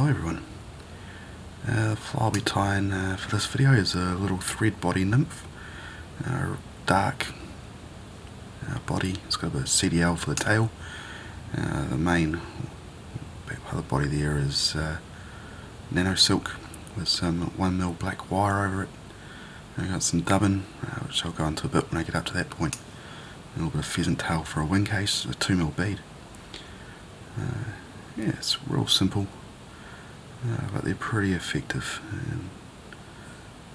Hello everyone. The fly I'll be tying for this video is a little thread body nymph, dark body. It's got a bit of CDL for the tail. The main back part of the body there is Nano Silk with some 1mm black wire over it. I've got some dubbing, which I'll go into a bit when I get up to that point. A little bit of Pheasant Tail for a wing case, a 2mm bead. Yeah, it's real simple. But they're pretty effective, and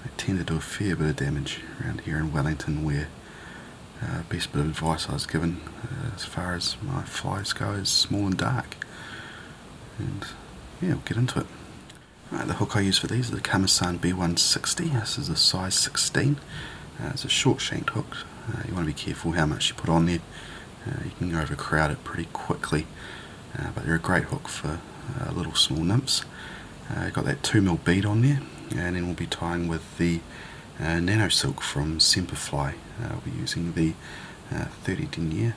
they tend to do a fair bit of damage around here in Wellington, where best bit of advice I was given as far as my flies go is small and dark. And yeah, we'll get into it. The hook I use for these is the Kamsan B160. This is a size 16. It's a short shanked hook. You want to be careful how much you put on there. You can overcrowd it pretty quickly, but they're a great hook for little small nymphs. Got that 2mm bead on there, and then we'll be tying with the Nano Silk from Semperfli. We'll be using the 30 denier,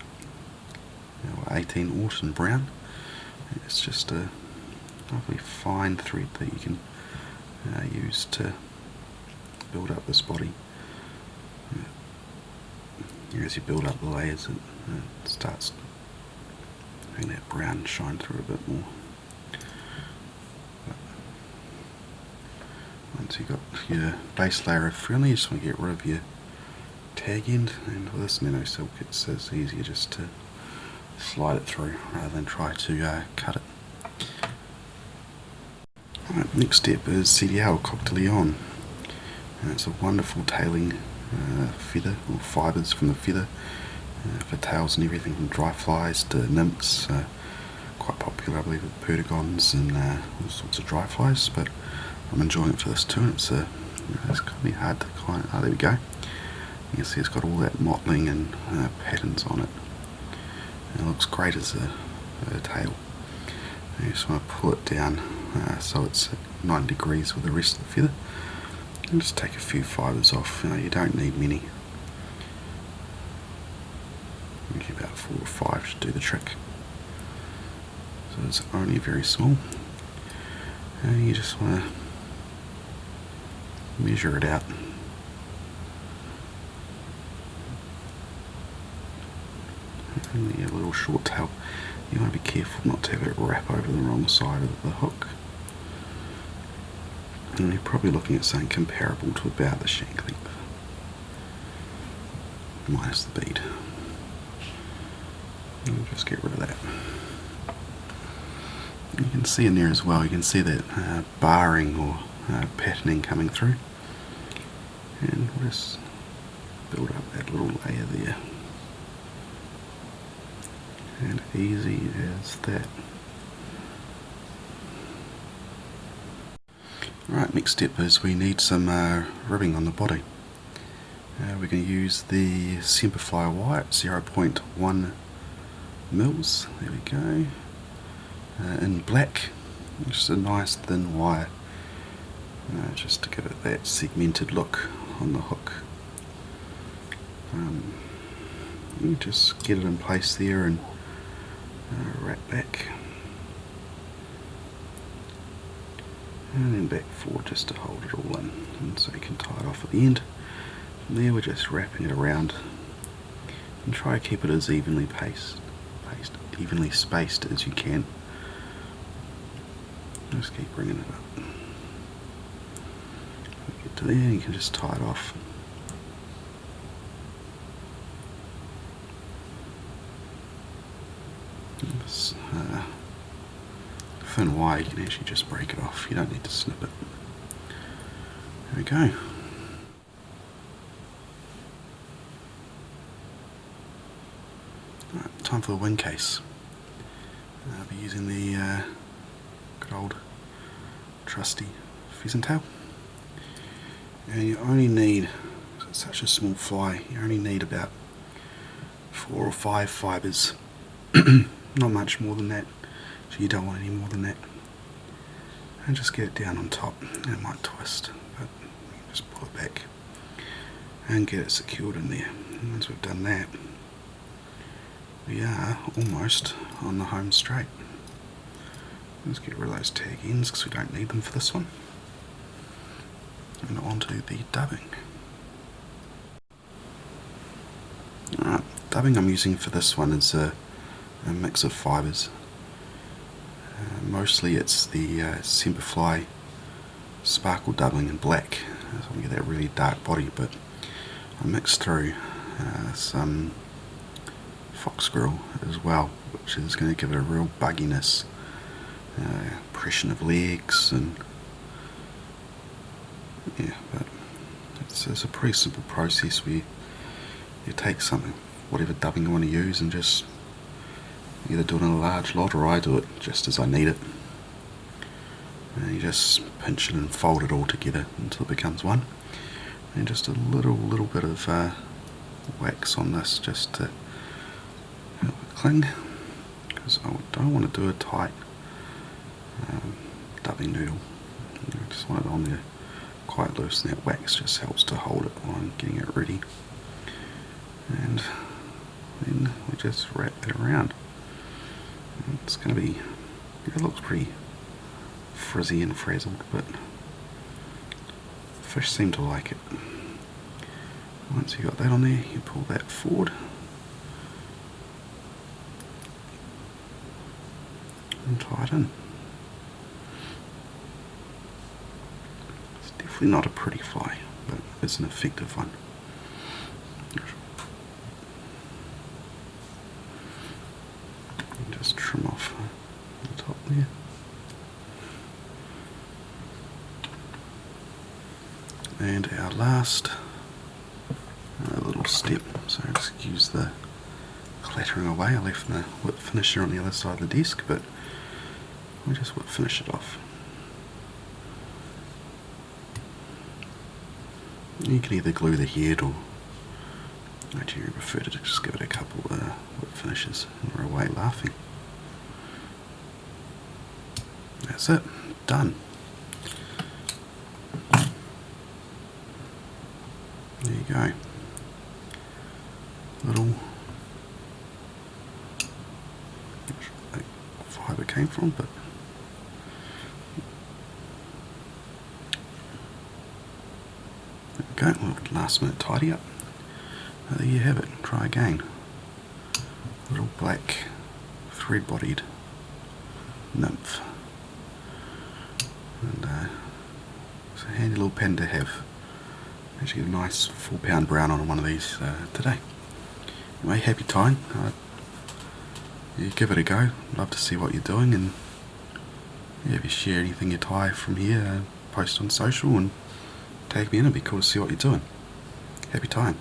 18 autumn brown. It's just a lovely fine thread that you can use to build up this body. As you build up the layers, it starts having that brown shine through a bit more. Once you've got your base layer of friendly, you just want to get rid of your tag end, and with this Nano Silk it's easier just to slide it through rather than try to cut it. Right, next step is CDL, Coq De Leon. It's a wonderful tailing feather, or fibres from the feather, for tails and everything from dry flies to nymphs. Quite popular, I believe, with perdigons and all sorts of dry flies, but I'm enjoying it for this too. It's going to be hard to climb. Oh, there we go. You can see it's got all that mottling and patterns on it. And it looks great as a tail. And you just want to pull it down so it's at 90 degrees with the rest of the feather. And just take a few fibres off. You don't need many. Usually about 4 or 5 should do the trick. So it's only very small. And you just want to measure it out. And a little short tail, you want to be careful not to have it wrap over the wrong side of the hook. And you're probably looking at something comparable to about the shank length, minus the bead. And just get rid of that. You can see in there as well, you can see that barring or patterning coming through. And we'll just build up that little layer there. And easy as that. Right, next step is we need some ribbing on the body. We're going to use the Semperfli wire at 0.1 mils. There we go. In black, just a nice thin wire, just to give it that segmented look on the hook. You just get it in place there and wrap back, and then back forward just to hold it all in, and so you can tie it off at the end. From there we're just wrapping it around, and try to keep it as evenly spaced as you can. Just keep bringing it up. Get to there, you can just tie it off. This thin wire, you can actually just break it off. You don't need to snip it. There we go. Right, time for the wing case. I'll be using the good old trusty Pheasant Tail. And you only need, it's such a small fly, you only need about 4 or 5 fibres. Not much more than that, so you don't want any more than that. And just get it down on top, and it might twist, but you can just pull it back and get it secured in there. And once we've done that, we are almost on the home straight. Let's get rid of those tag ends because we don't need them for this one. And onto the dubbing. Alright, dubbing I'm using for this one is a mix of fibres. Mostly it's the Semperfli Sparkle Dubbing in black, so I get that really dark body, but I mixed through some fox squirrel as well, which is going to give it a real bugginess, impression of legs, and yeah, but it's a pretty simple process where you take something, whatever dubbing you want to use, and just either do it in a large lot or I do it just as I need it. And you just pinch it and fold it all together until it becomes one. And just a little bit of wax on this just to help it cling, because I don't want to do a tight dubbing noodle. I just want it on there quite loose, and that wax just helps to hold it while I'm getting it ready. And then we just wrap that around. It's going to be, it looks pretty frizzy and frazzled, but fish seem to like it. Once you got that on there, you pull that forward and tie it in. It's definitely not a pretty fly, but it's an effective one. Just trim off the top there. And our last little step, so excuse the clattering away, I left the whip finisher on the other side of the desk, but we'll just whip finish it off. You can either glue the head, or I generally prefer to just give it a couple whip finishes and we're away laughing. That's it, done. There you go. Little fibre came from, but there we go. Last minute tidy up. There you have it. Try again. Little black thread-bodied nymph. And it's a handy little pen to have. Actually, get a nice 4-pound brown on one of these today. Anyway, happy tying. You give it a go. Love to see what you're doing, and yeah, if you share anything you tie from here, post on social and tag me in. It'd be cool to see what you're doing. Happy tying.